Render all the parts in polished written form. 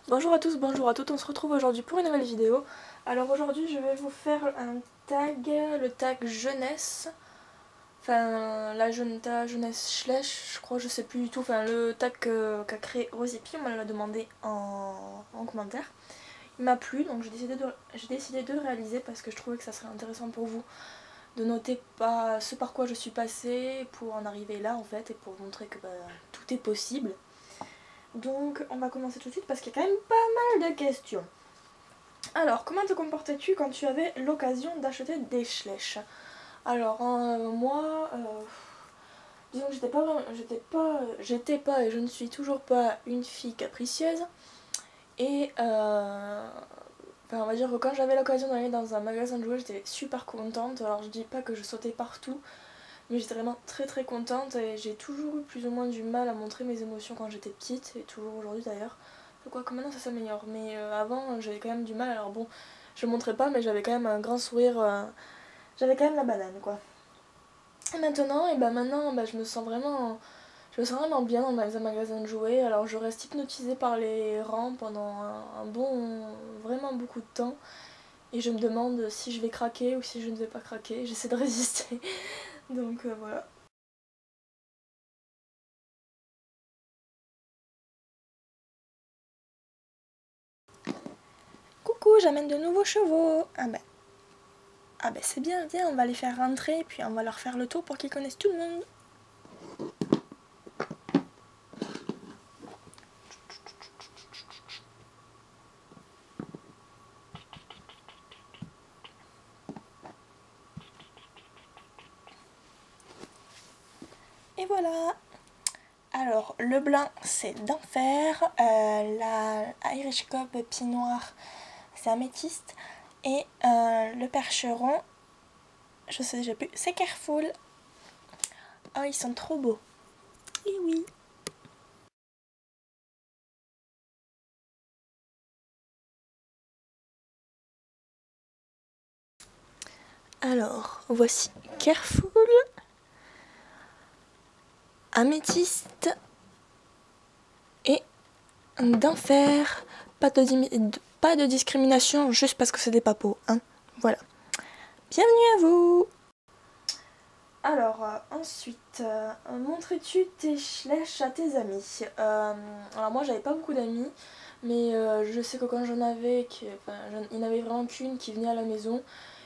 Bonjour à tous, bonjour à toutes, on se retrouve aujourd'hui pour une nouvelle vidéo. Alors aujourd'hui je vais vous faire un tag, le tag jeunesse. Enfin la jeunesse slash, je crois, je sais plus du tout. Enfin le tag qu'a créé Rosipi, on me l'a demandé en commentaire. Il m'a plu, donc j'ai décidé de le réaliser parce que je trouvais que ça serait intéressant pour vous de noter pas ce par quoi je suis passée pour en arriver là en fait et pour vous montrer que tout est possible. Donc on va commencer tout de suite parce qu'il y a quand même pas mal de questions. Alors, comment te comportais-tu quand tu avais l'occasion d'acheter des schlèches? Alors, moi, disons que j'étais pas et je ne suis toujours pas une fille capricieuse. Et, enfin, on va dire que quand j'avais l'occasion d'aller dans un magasin de jouets, j'étais super contente. Alors, je dis pas que je sautais partout, mais j'étais vraiment très très contente et j'ai toujours eu plus ou moins du mal à montrer mes émotions quand j'étais petite, et toujours aujourd'hui d'ailleurs. Quoi que maintenant ça s'améliore, mais avant j'avais quand même du mal. Alors bon, je le montrais pas, mais j'avais quand même un grand sourire, j'avais quand même la banane quoi. Et maintenant, je me sens vraiment bien dans un magasin de jouets. Alors je reste hypnotisée par les rangs pendant vraiment beaucoup de temps. Et je me demande si je vais craquer ou si je ne vais pas craquer. J'essaie de résister. Donc voilà. Coucou, j'amène de nouveaux chevaux. Ah ben c'est bien, viens, on va les faire rentrer, puis on va leur faire le tour pour qu'ils connaissent tout le monde. Et voilà. Alors, le blanc, c'est d'enfer. La Irish Cob Pied Noir, c'est améthyste. Et le percheron, je sais déjà plus, c'est Careful. Oh, ils sont trop beaux. Et oui. Alors, voici Careful, améthyste et d'enfer. Pas de discrimination juste parce que c'est des papos, hein. Voilà. Bienvenue à vous. Alors, ensuite, montrais-tu tes schlèches à tes amis? Alors moi j'avais pas beaucoup d'amis, mais je sais que quand j'en avais, il n'y en avait vraiment qu'une qui venait à la maison,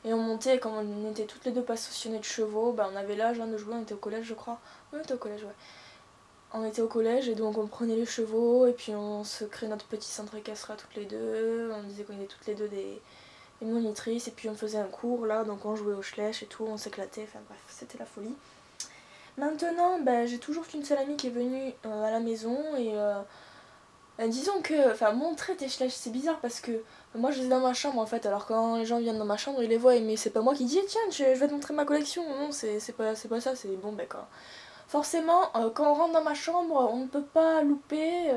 et on montait, et comme on était toutes les deux passionnées de chevaux, on avait l'âge de jouer, on était au collège je crois. Oui, on était au collège, ouais. On était au collège et donc on prenait les chevaux, et puis on se créait notre petit centre équestre toutes les deux, on disait qu'on était toutes les deux des monitrices, et puis on faisait un cours là, donc on jouait aux schlèches et tout, on s'éclatait, enfin bref, c'était la folie. Maintenant, j'ai toujours qu'une seule amie qui est venue à la maison, et disons que, enfin, montrer tes schlèches, c'est bizarre parce que moi je les ai dans ma chambre en fait, alors quand les gens viennent dans ma chambre, ils les voient, mais c'est pas moi qui dis tiens, je vais te montrer ma collection. Non, c'est pas ça, c'est bon, quand. Forcément, quand on rentre dans ma chambre, on ne peut pas louper,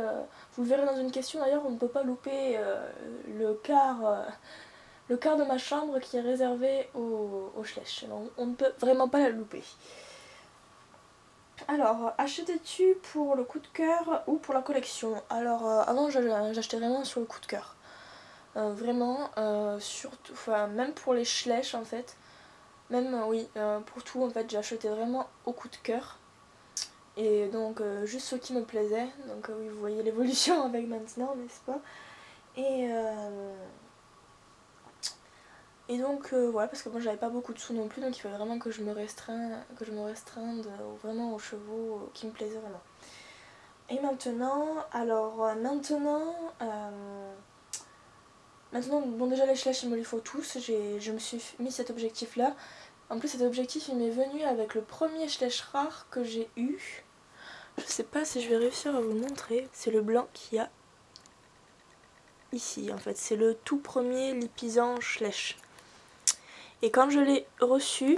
vous le verrez dans une question d'ailleurs, on ne peut pas louper le quart de ma chambre qui est réservé aux schlèches. On ne peut vraiment pas la louper. Alors, achetais-tu pour le coup de cœur ou pour la collection? Alors, avant j'achetais vraiment sur le coup de cœur. Vraiment, surtout, enfin, même pour les schlèches en fait. Même, oui, pour tout en fait, j'achetais vraiment au coup de cœur. Et donc, juste ce qui me plaisait. Donc, oui, vous voyez l'évolution avec maintenant, n'est-ce pas? Et, et donc, voilà, parce que moi j'avais pas beaucoup de sous non plus, donc il fallait vraiment que je me restreinde vraiment aux chevaux qui me plaisaient vraiment. Et maintenant, maintenant, bon déjà les schlèches il me les faut tous, je me suis mis cet objectif là. En plus cet objectif il m'est venu avec le premier schlèche rare que j'ai eu. Je sais pas si je vais réussir à vous le montrer, c'est le blanc qu'il y a ici en fait, c'est le tout premier lipisan schlèche. Et quand je l'ai reçu,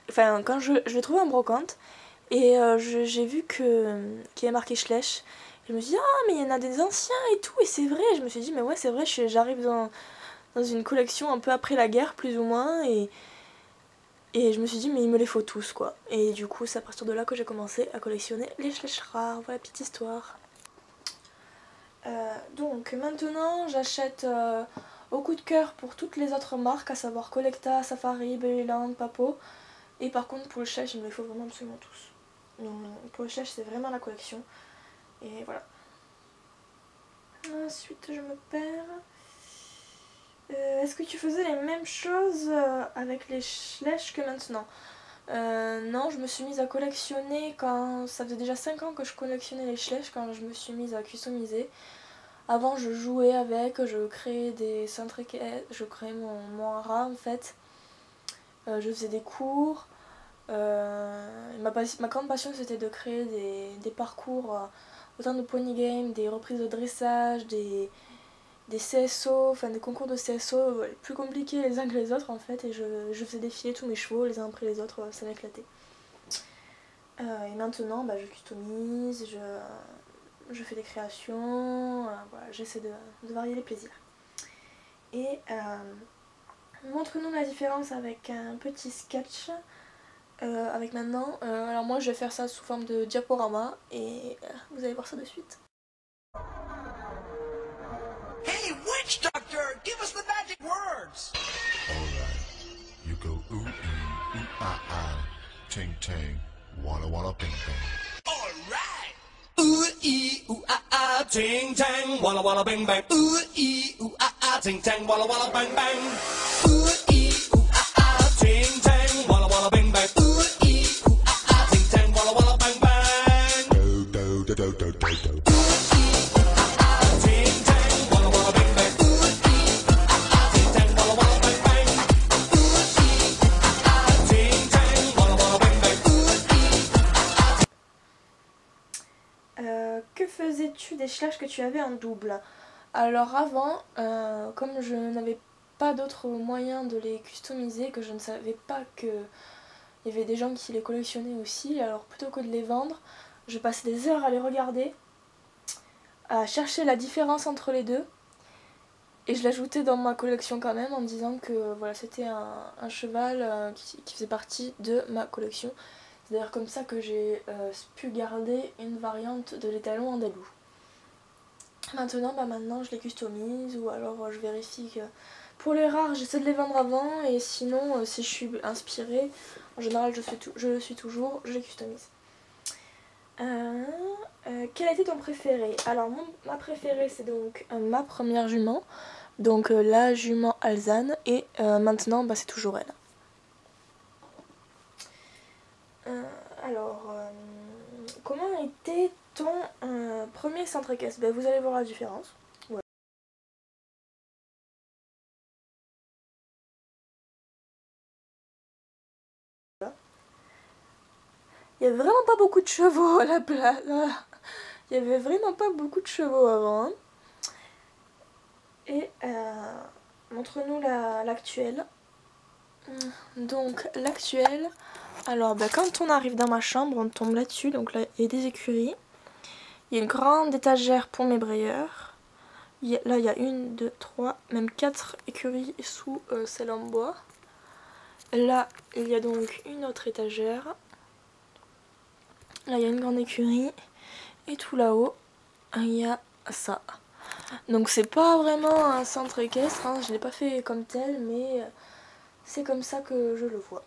enfin quand je l'ai trouvé en brocante, et j'ai vu qu'il y a marqué Schleich. Je me suis dit, ah, mais il y en a des anciens et tout, et c'est vrai. Je me suis dit, mais ouais, c'est vrai, j'arrive dans une collection un peu après la guerre, plus ou moins, et je me suis dit, mais il me les faut tous, quoi. Et du coup, c'est à partir de là que j'ai commencé à collectionner les Schleich rares. Voilà, petite histoire. Donc maintenant j'achète au coup de cœur pour toutes les autres marques, à savoir Collecta, Safari, Babyland, Papo. Et par contre pour le Schleich il me les faut vraiment absolument tous. Donc pour le Schleich c'est vraiment la collection. Et voilà. Ensuite je me perds. Est-ce que tu faisais les mêmes choses avec les Schleich que maintenant? Non, je me suis mise à collectionner quand... Ça faisait déjà 5 ans que je collectionnais les Schleich quand je me suis mise à customiser. Avant je jouais avec, je créais des centriquets, je créais mon hara en fait. Je faisais des cours. Ma grande passion c'était de créer des parcours, autant de pony game, des reprises de dressage, des CSO, enfin des concours de CSO plus compliqués les uns que les autres en fait, et je faisais défiler tous mes chevaux les uns après les autres, ça m'éclatait. Et maintenant je customise, je fais des créations, voilà, j'essaie de varier les plaisirs. Et montre-nous la différence avec un petit sketch. Avec maintenant, alors moi je vais faire ça sous forme de diaporama et vous allez voir ça de suite. Hey, witch doctor, give us the magic words. Alright, you go ooh ooh ah, ting ting, walla bing bang. Alright. Ooh ee ooh ah, ting tang, walla walla bing bang. Ooh ee ooh ah, ting tang, walla walla bang bang. Ooh ee ooh ah, ting tang, walla walla bing bang. Ooh ee ooh ah, ting tang, walla walla bang bang. Do do do do do do do. Que faisais-tu des Schleich que tu avais en double? Alors avant, comme je n'avais pas d'autres moyens de les customiser, que je ne savais pas que il y avait des gens qui les collectionnaient aussi, alors plutôt que de les vendre, je passais des heures à les regarder, à chercher la différence entre les deux, et je l'ajoutais dans ma collection quand même en me disant que voilà, c'était un cheval qui faisait partie de ma collection. C'est d'ailleurs comme ça que j'ai pu garder une variante de l'étalon andalou. Maintenant je les customise, ou alors je vérifie que pour les rares j'essaie de les vendre avant, et sinon si je suis inspirée, en général je le suis toujours, je les customise. Quel a été ton préféré? Alors ma préférée c'est donc ma première jument, donc la jument Alzane, et maintenant c'est toujours elle. Comment était ton premier centre équestre? Vous allez voir la différence. Voilà. Il y avait vraiment pas beaucoup de chevaux à la place. Il y avait vraiment pas beaucoup de chevaux avant. Hein. Et montre-nous l'actuelle. Donc l'actuelle, alors quand on arrive dans ma chambre, on tombe là-dessus, donc là il y a des écuries. Il y a une grande étagère pour mes brayeurs. Là il y a 1, 2, 3, même 4 écuries sous celle en bois. Là il y a donc une autre étagère. Là il y a une grande écurie. Et tout là-haut, il y a ça. Donc c'est pas vraiment un centre équestre, hein, je l'ai pas fait comme tel, mais c'est comme ça que je le vois.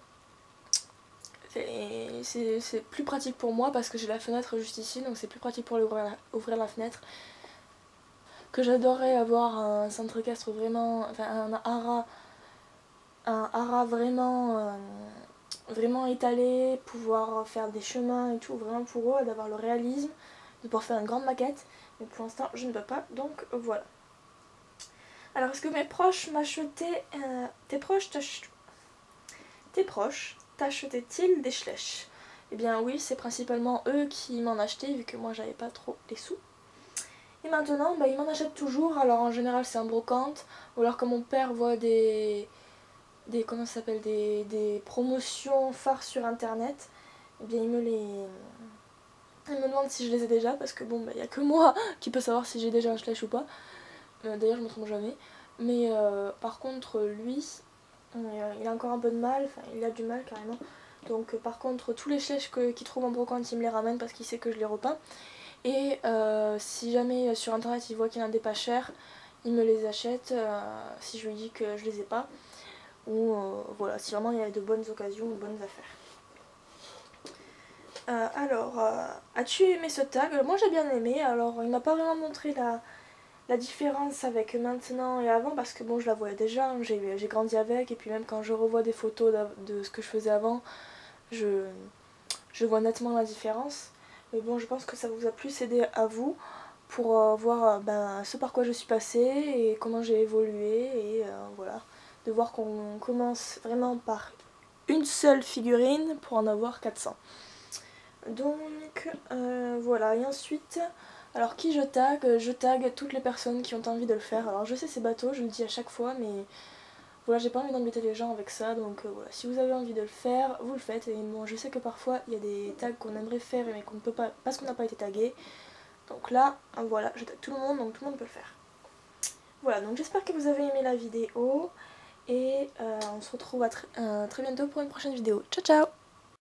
C'est plus pratique pour moi parce que j'ai la fenêtre juste ici, donc c'est plus pratique pour ouvrir la fenêtre. Que j'adorerais avoir un centre équestre vraiment, enfin un hara vraiment, vraiment étalé, pouvoir faire des chemins et tout, vraiment pour eux, d'avoir le réalisme, de pouvoir faire une grande maquette. Mais pour l'instant je ne peux pas, donc voilà. Alors est-ce que mes proches m'achetaient, tes proches t'achetaient-ils des Schleich? Eh bien oui, c'est principalement eux qui m'en achetaient vu que moi j'avais pas trop les sous. Et maintenant ils m'en achètent toujours, alors en général c'est en brocante, ou alors quand mon père voit des comment ça s'appelle, des promotions phares sur internet, eh bien il me demande si je les ai déjà, parce que bon, il n'y a que moi qui peut savoir si j'ai déjà un Schleich ou pas. D'ailleurs, je me trompe jamais. Mais par contre, lui, il a encore un peu de mal, enfin, il a du mal carrément. Donc, par contre, tous les Schleich qu'il trouve en brocante, il me les ramène parce qu'il sait que je les repeins. Et si jamais sur internet il voit qu'il y en a des pas chers, il me les achète si je lui dis que je les ai pas. Ou voilà, si vraiment il y a de bonnes occasions ou de bonnes affaires. Alors, as-tu aimé ce tag? Moi j'ai bien aimé. Alors il m'a pas vraiment montré la différence avec maintenant et avant, parce que bon, je la voyais déjà, hein, j'ai grandi avec, et puis même quand je revois des photos de ce que je faisais avant, je vois nettement la différence. Mais bon, je pense que ça vous a plus aidé à vous pour voir ce par quoi je suis passée et comment j'ai évolué, et voilà, de voir qu'on commence vraiment par une seule figurine pour en avoir 400. Donc voilà, et ensuite, alors qui je tag? Je tag toutes les personnes qui ont envie de le faire. Alors je sais c'est bateau, je le dis à chaque fois, mais voilà, j'ai pas envie d'embêter les gens avec ça, donc voilà, si vous avez envie de le faire, vous le faites. Et bon, je sais que parfois il y a des tags qu'on aimerait faire mais qu'on ne peut pas parce qu'on n'a pas été tagué. Donc là, voilà, je tag tout le monde, donc tout le monde peut le faire. Voilà, donc j'espère que vous avez aimé la vidéo, et on se retrouve à très bientôt pour une prochaine vidéo. Ciao ciao!